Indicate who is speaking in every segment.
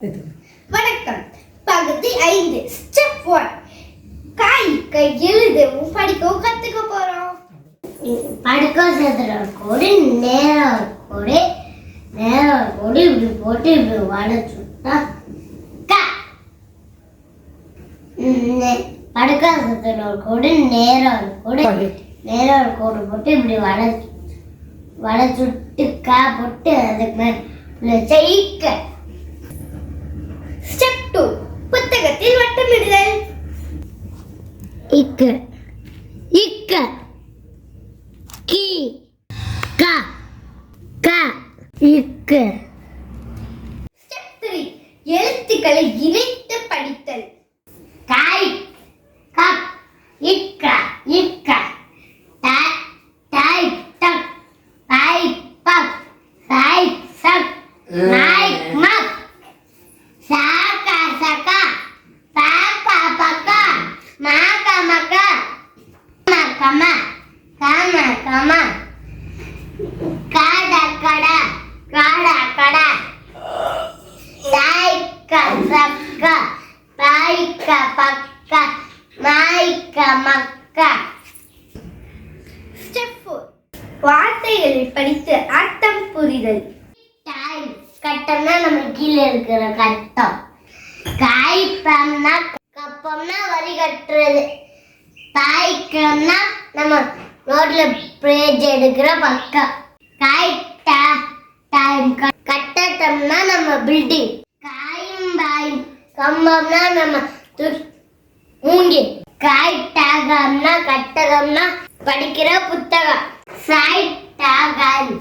Speaker 1: வணக்கம். பகுதி 5 ஸ்டெப் 1 காய்க்க எழுதவும் படிக்கவும் கத்துக்க போறோம்.
Speaker 2: படுக்க சேர்த்துற கோடு நேரம் கோடு இப்படி போட்டு இப்படி வளைச்சுட்டா படுக்க சேர்த்துற கோடு நேரம் கோடு போட்டு இப்படி வளைச்சுட்டு கா போட்டு அதுக்கு மேல ஜெயிக்க.
Speaker 1: ஸ்டெப் 2 புத்தகத்தில் வட்டமிடுதல்.
Speaker 2: இக்க இக்க கி கா கா இக்க.
Speaker 1: ஸ்டெப் 3 எழுத்துக்களை இணைத்து படித்தல்.
Speaker 2: காய் கப் இக்க இக்க டா டாய் டக் பை பப் சை சப் மை மப் சாகா சகா பாப்பா பக்கா மாகா மக்கா கமா கமா கமா காடா கடா காடா கடா தாய்க்கா சக்கா பாய்க்கா பக்கா மாய்க்கா மக்கா.
Speaker 1: ஸ்டெப் 4 வார்த்தைகளை படித்து அர்த்தம் புரிதல்.
Speaker 2: டைம் கட்டம்னா நம்ம கீழே இருக்கிற கட்டம். காய்ப்பம்னா கப்பம்னா வரி கட்டுறது. பாய்க்கம்னா நம்ம ரோட்ல பேஜ் எடுக்கிற பக்கம். காய்ட்டா டைம் கட்டட்டம்னா நம்ம பில்டிங். காயும் பாயும் கம்பம்னா நம்ம மூங்கி. காய்டாகம்னா கட்டகம்னா படிக்கிற புத்தகம். சாய்டாகம்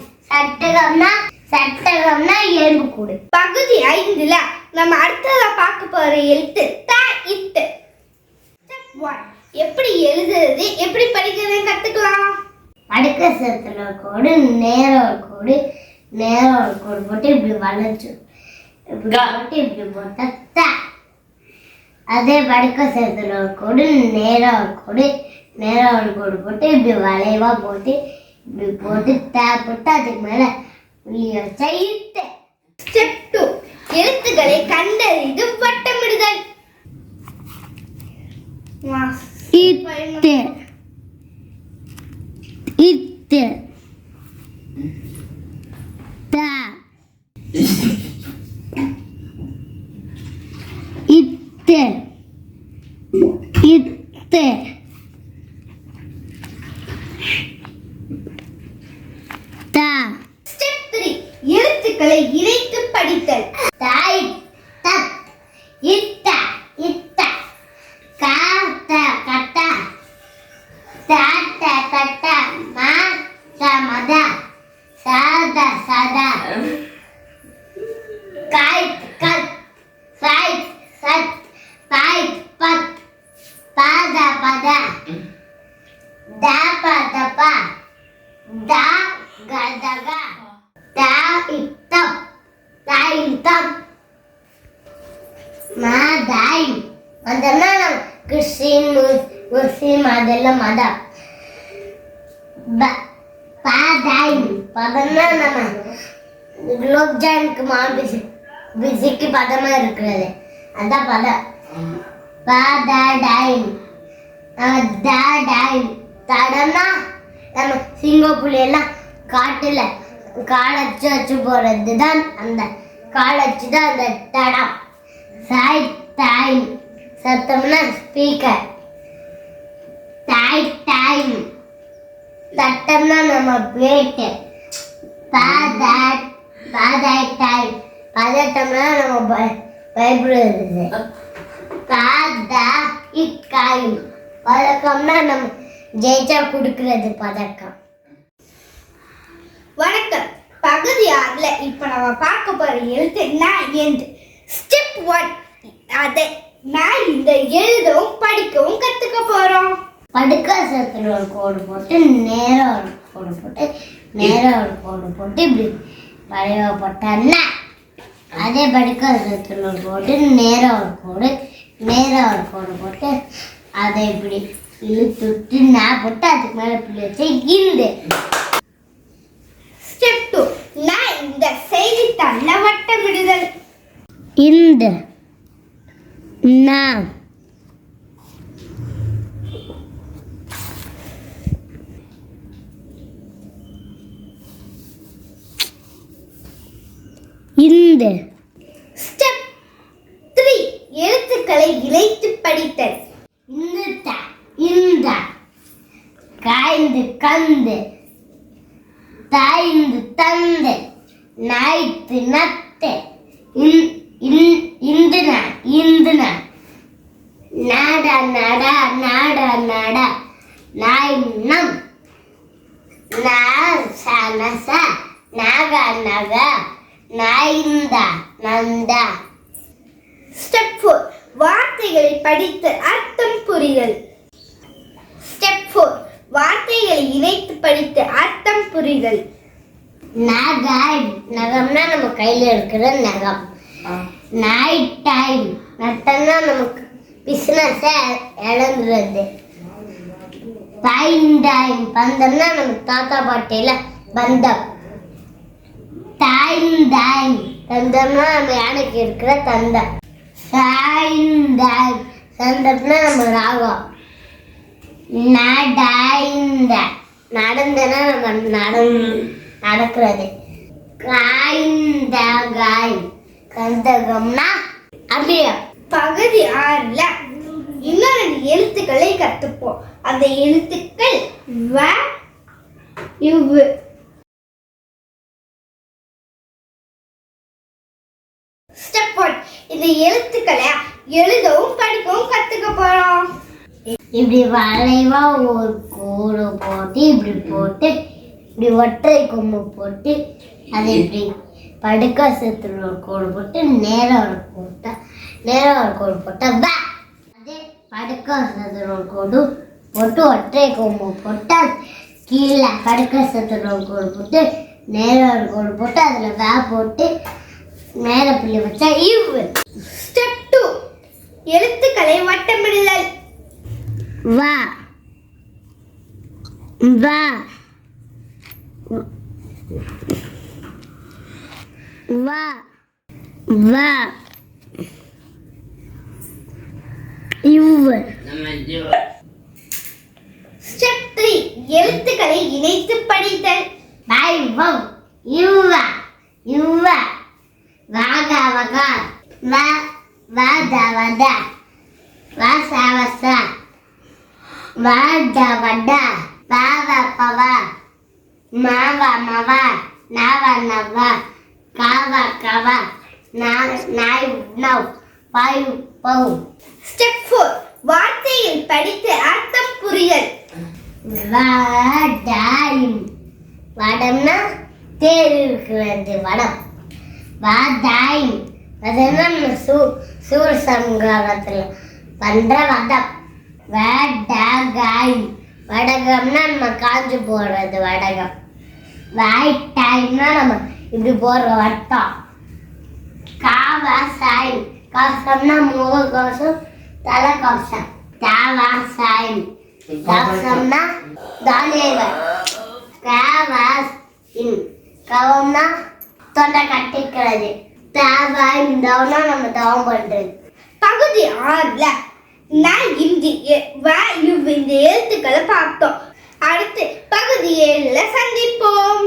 Speaker 2: சட்டகம்னா எறும்பு கூடு.
Speaker 1: பகுதி 5ல நம்ம அடுத்ததா பார்க்க போற எழுத்து த இத்து. ஸ்டெப் 1 எப்படி எழுதுறது எப்படி படிக்கிறது கத்துக்கலாம்.
Speaker 2: படுக்க சேர்த்துற கோடு நேரம் கோடு போட்டு இப்படி வளைச்சு இப்படி போட்டா த. அதே படுக்க சேர்த்துற கோடு நேரம் கோடு போட்டு இப்படி வளைவா போட்டு இப்படி போட்டு த போட்டு அதுக்கு மேல செய்து.
Speaker 1: ஸ்டெப் 2 எழுத்துக்களை கண்டறிந்து வட்டமிடுதல்.
Speaker 2: இத்து இத்து த இத்து இத்து த.
Speaker 1: ஸ்டெப் 3 எழுத்துக்களை இணைத்து படித்தல்.
Speaker 2: தாய் தப் இத்த இத்த காத்த கட்ட சாத்த கட்ட மா சமத சாத சதா காய் கத் சாய் சத் பாய் பத் பாத பத தாப தப தா கதக தா இத்தப் தாய் தப் மா தாய். அதெல்லாம் கிறிஸ்டின் முஸ்லிம் அதெல்லாம் மதம். பாதாய் பதம்னா நம்ம குலோப் ஜாமுக்கு பிசிக்கு பதமா இருக்கிறது அதான் பதம். பாதாய் தடம்னா நம்ம சிங்கப்பூர்ல எல்லாம் காட்டுல காலச்சு வச்சு போறது தான் அந்த காலச்சு தான் அந்த தடம். சாய் தாய் சத்தம்னா ஸ்பீக்கர். தாய் டைம் சட்டம்னா நம்ம பிளேட்டு. பாதாய் டைம் பதட்டம்னா நம்ம பைபிள் இருக்குது. பாதா இக்காயும் பதக்கம்னா நம்ம ஜெயிச்சா கொடுக்கறது பதக்கம்.
Speaker 1: வணக்கம். பகுதி 6ல இப்ப நம்ம பார்க்க போற எழுத்து நான் என்று. ஸ்டெப் 1 அதை நான் இந்த எழுதவும் படிக்கவும் கத்துக்க போறோம்.
Speaker 2: படுக்க சேர்த்துல ஒரு கோடு போட்டு நேரம் கோடு போட்டு இப்படி வளைவா போட்டா. அதே படுக்க சேர்த்துல ஒரு கோடு நேரம் கோடு போட்டு அதை இப்படி இழுத்துட்டு நான் போட்டு அதுக்கு மேல இப்படி வச்சு இருந்து.
Speaker 1: ஸ்டெப் 2 நான் இந்த செய்தித்தாள்ல வட்டமிடுதல்.
Speaker 2: இந்த ந இந்த
Speaker 1: ஸ்டெப் 3 எழுத்துக்களை இணைத்து படித்தல்.
Speaker 2: இந்த காய்ந்து கந்து தாய்ந்து தந்து நாய்த்து நத்து இந்துன இந்துன நாட நட நாட நட நாய் நம் நச நாக நக நாய்ந்த நந்த.
Speaker 1: ஸ்டெப் 4 வார்த்தைகளை படித்து அர்த்தம் புரிதல். ஸ்டெப் 4 வார்த்தைகளை இணைத்து படித்து அர்த்தம் புரிதல்.
Speaker 2: நகாய் நகம்னா நம்ம கையில இருக்கிற நகம். நைட் டைம் நட்டம்னா நமக்கு பிசினஸ் இழந்துருது. டைம் டைம் பந்தம்னா நம்ம தாத்தா பாட்டியில பந்தம். டைம் டைம் தந்தம்னா நம்ம யானைக்கு இருக்கிற தந்தம். டைம் டைம் தந்தம்னா நம்ம ராகம். நடைந்த நடந்தனா நம்ம நடக்கிறது. காய்ந்த காய் கந்தகம்னா அப்படியே.
Speaker 1: பகுதி 6ல இன்னொரு எழுத்துக்களை கத்துப்போம். அந்த எழுத்துக்கள் வ இவ். ஸ்டெப் 1 இந்த எழுத்துக்களை எழுதவும் படிக்கவும் கத்துக்க போறோம்.
Speaker 2: இப்படி வளைவா ஒரு கோடு போட்டு இப்படி போட்டு இப்படி ஒற்றை கொம்பு போட்டு அது இப்படி படுக்க சேர்த்துல ஒரு கோடு போட்டு நேரம் ஒரு கோட்டா பா. அதே படுக்க சேர்த்துல ஒரு கோடு போட்டு ஒற்றை கொம்பு போட்டு கீழே படுக்க சேர்த்துல ஒரு கோடு போட்டு நேரம் ஒரு கோடு போட்டு அதுல வே போட்டு மேல புள்ளி வச்சா இவ்.
Speaker 1: ஸ்டெப் 2 எழுத்துக்களை வட்டமிடுதல்.
Speaker 2: வா வா வா வா இவ்.
Speaker 1: ஸ்டெப் 3 எழுத்துக்களை இணைத்து படித்தல்.
Speaker 2: பை வவ் இவ்வா இவ்வா வாகா வகா வா வாதா வதா வாசா வசா வாடா வடா பாவா பவா மாவா மவா நாவா நவா காவா கவா நாய் நவ் பாய் பவ்.
Speaker 1: ஸ்டெப் 4 வார்த்தையில் படித்து அர்த்தம் புரிதல்.
Speaker 2: வடாயும் வடம்னா தேர் இருக்கிறது வடம். வடாயும் அதெல்லாம் சூரசங்காரத்தில் பண்ற வடம். வடகாயும் வடகம்னா நம்ம காஞ்சு போடுறது வடகம். வாய்டாய்னா நம்ம இப்படி போடுற வட்டம். காவாசாயும் கவசம்னா முக கவசம் தலை கவசம். தாவாசாயும் கவசம்னா தானேவர். காவாஸ் இன் கவம்னா தொண்டை கட்டிக்கிறது. தாவாயும் தவம்னா நம்ம தவம் பண்றது.
Speaker 1: பகுதி 6ல நான் இந்த எழுத்துக்களை பார்த்தோம். அடுத்து பகுதி 7ல சந்திப்போம்.